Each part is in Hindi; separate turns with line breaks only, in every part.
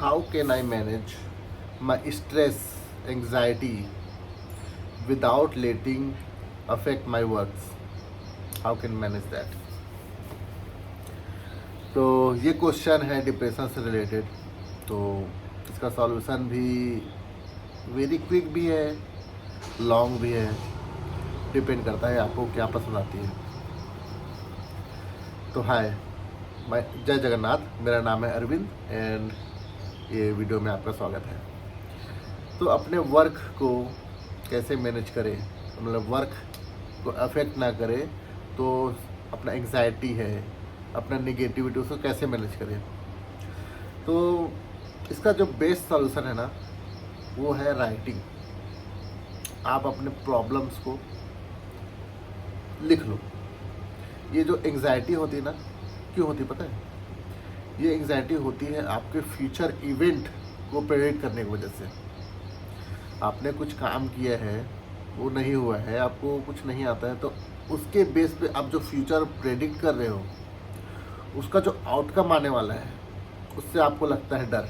how can I manage my stress, anxiety without letting affect my works? How can manage that? तो ये क्वेश्चन है डिप्रेशन से रिलेटेड। तो इसका सॉल्यूशन भी वेरी क्विक भी है, लॉन्ग भी है, डिपेंड करता है आपको क्या पसंद आती है। तो हाय, मैं जय जगन्नाथ, मेरा नाम है अरविंद एंड ये वीडियो में आपका स्वागत है। तो अपने वर्क को कैसे मैनेज करें, मतलब वर्क को अफेक्ट ना करे, तो अपना एंग्जाइटी है, अपना निगेटिविटी, उसको कैसे मैनेज करें। तो इसका जो बेस्ट सॉल्यूशन है ना, वो है राइटिंग। आप अपने प्रॉब्लम्स को लिख लो। ये जो एंग्जाइटी होती है ना, क्यों होती पता है? ये एंग्जाइटी होती है आपके फ्यूचर इवेंट को प्रेडिक्ट करने की वजह से। आपने कुछ काम किया है, वो नहीं हुआ है, आपको कुछ नहीं आता है, तो उसके बेस पे आप जो फ्यूचर प्रेडिक्ट कर रहे हो, उसका जो आउटकम आने वाला है, उससे आपको लगता है डर,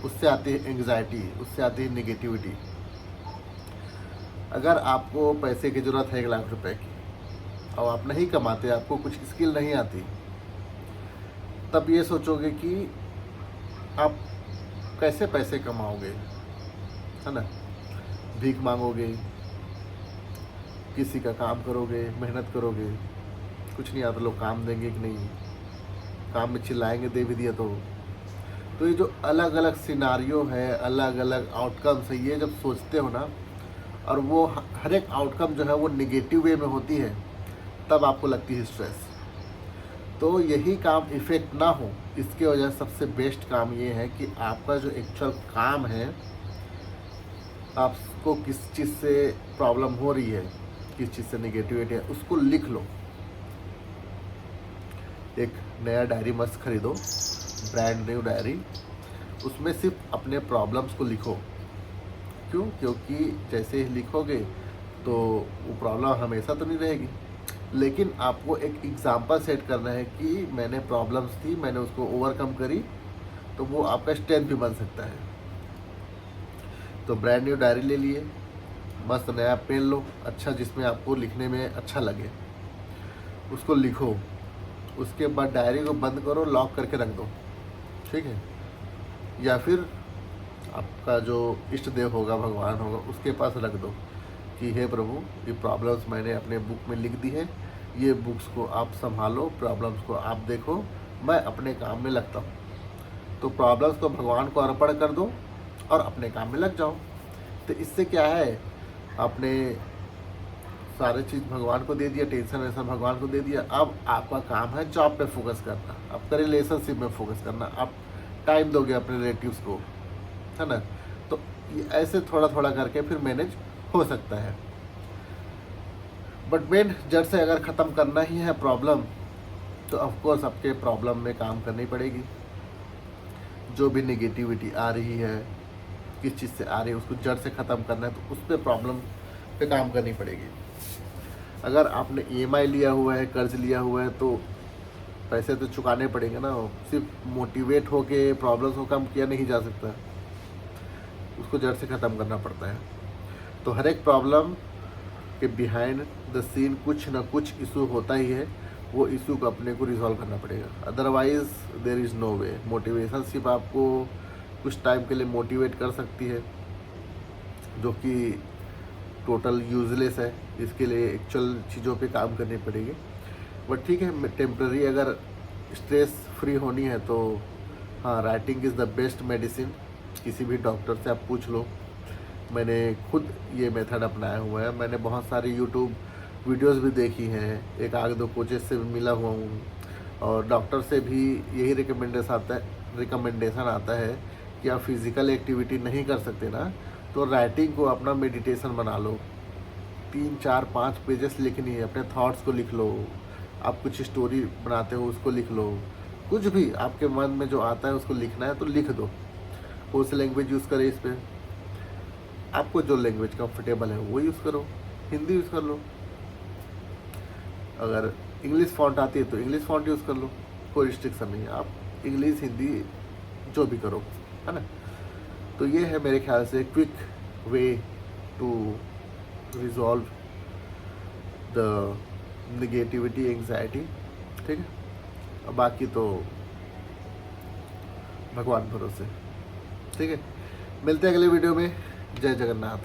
उससे आती है एंग्जाइटी, उससे आती है नेगेटिविटी। अगर आपको पैसे की ज़रूरत है 1 लाख रुपए की और आप नहीं कमाते, आपको कुछ स्किल नहीं आती, तब ये सोचोगे कि आप कैसे पैसे कमाओगे, है ना? भीख मांगोगे, किसी का काम करोगे, मेहनत करोगे, कुछ नहीं आता, लोग काम देंगे कि नहीं, काम में चिल्लाएंगे, दे भी दिया तो ये जो अलग अलग सिनारियो है, अलग अलग आउटकम्स है, ये जब सोचते हो ना, और वो हर एक आउटकम जो है वो निगेटिव वे में होती है, तब आपको लगती है स्ट्रेस। तो यही काम इफ़ेक्ट ना हो, इसके वजह से सबसे बेस्ट काम ये है कि आपका जो एक्चुअल काम है, आपको किस चीज़ से प्रॉब्लम हो रही है, किस चीज़ से निगेटिविटी है, उसको लिख लो। एक नया डायरी मस्त खरीदो, ब्रांड न्यू डायरी, उसमें सिर्फ अपने प्रॉब्लम्स को लिखो। क्यों? क्योंकि जैसे ही लिखोगे तो वो प्रॉब्लम हमेशा तो नहीं रहेगी, लेकिन आपको एक एग्जाम्पल सेट करना है कि मैंने प्रॉब्लम्स थी, मैंने उसको ओवरकम करी, तो वो आपका स्ट्रेंथ भी बन सकता है। तो ब्रांड न्यू डायरी ले लिए, मस्त नया पेन लो, अच्छा, जिसमें आपको लिखने में अच्छा लगे, उसको लिखो। उसके बाद डायरी को बंद करो, लॉक करके रख दो, ठीक है? या फिर आपका जो इष्ट देव होगा, भगवान होगा, उसके पास रख दो कि हे प्रभु, ये प्रॉब्लम्स मैंने अपने बुक में लिख दी है, ये बुक्स को आप संभालो, प्रॉब्लम्स को आप देखो, मैं अपने काम में लगता हूँ। तो प्रॉब्लम्स को भगवान को अर्पण कर दो और अपने काम में लग जाओ। तो इससे क्या है, आपने सारे चीज़ भगवान को दे दिया, टेंशन वैसा भगवान को दे दिया। अब आपका काम है जॉब पे फोकस करना, आपका रिलेशनशिप में फोकस करना, आप टाइम दोगे अपने रिलेटिव्स को, है ना? तो ये ऐसे थोड़ा थोड़ा करके फिर मैनेज हो सकता है। बट मेन जड़ से अगर ख़त्म करना ही है प्रॉब्लम, तो ऑफकोर्स आपके प्रॉब्लम में काम करनी पड़ेगी। जो भी नेगेटिविटी आ रही है, किस चीज़ से आ रही है, उसको जड़ से ख़त्म करना है, तो उस पर प्रॉब्लम पे काम करनी पड़ेगी। अगर आपने EMI लिया हुआ है, कर्ज लिया हुआ है, तो पैसे तो चुकाने पड़ेंगे ना। सिर्फ मोटिवेट होके प्रॉब्लम्स को कम किया नहीं जा सकता, उसको जड़ से ख़त्म करना पड़ता है। तो हर एक प्रॉब्लम के बिहाइंड द सीन कुछ ना कुछ इशू होता ही है, वो इशू को अपने को रिजॉल्व करना पड़ेगा, otherwise there is no way. Motivation सिर्फ आपको कुछ टाइम के लिए मोटिवेट कर सकती है, जो कि टोटल यूजलेस है। इसके लिए एक्चुअल चीज़ों पे काम करनी पड़ेगी। बट ठीक है, टेम्प्रेरी अगर स्ट्रेस फ्री होनी है तो हाँ, writing is the best medicine. किसी भी डॉक्टर से आप पूछ लो, मैंने खुद ये मेथड अपनाया हुआ है। मैंने बहुत सारी यूट्यूब वीडियोस भी देखी हैं, एक आध दो कोचेस से भी मिला हुआ हूँ, और डॉक्टर से भी यही रिकमेंडेशन आता है कि आप फिज़िकल एक्टिविटी नहीं कर सकते ना, तो राइटिंग को अपना मेडिटेशन बना लो। 3 4 5 पेजेस लिखनी है, अपने थॉट्स को लिख लो। आप कुछ स्टोरी बनाते हो, उसको लिख लो। कुछ भी आपके मन में जो आता है उसको लिखना है तो लिख दो। कौन सी लैंग्वेज यूज़ करें इस पर, आपको जो लैंग्वेज कंफर्टेबल है वो यूज़ करो, हिंदी यूज़ कर लो। अगर इंग्लिश फॉन्ट आती है तो इंग्लिश फॉन्ट यूज़ कर लो, कोई रिस्ट्रिक्शन नहीं है। आप इंग्लिश, हिंदी जो भी करो, है ना। तो ये है मेरे ख्याल से quick way to resolve the negativity anxiety. ठीक है, और बाकी तो भगवान भरोसे। ठीक है, मिलते हैं अगले वीडियो में। जय जगन्नाथ।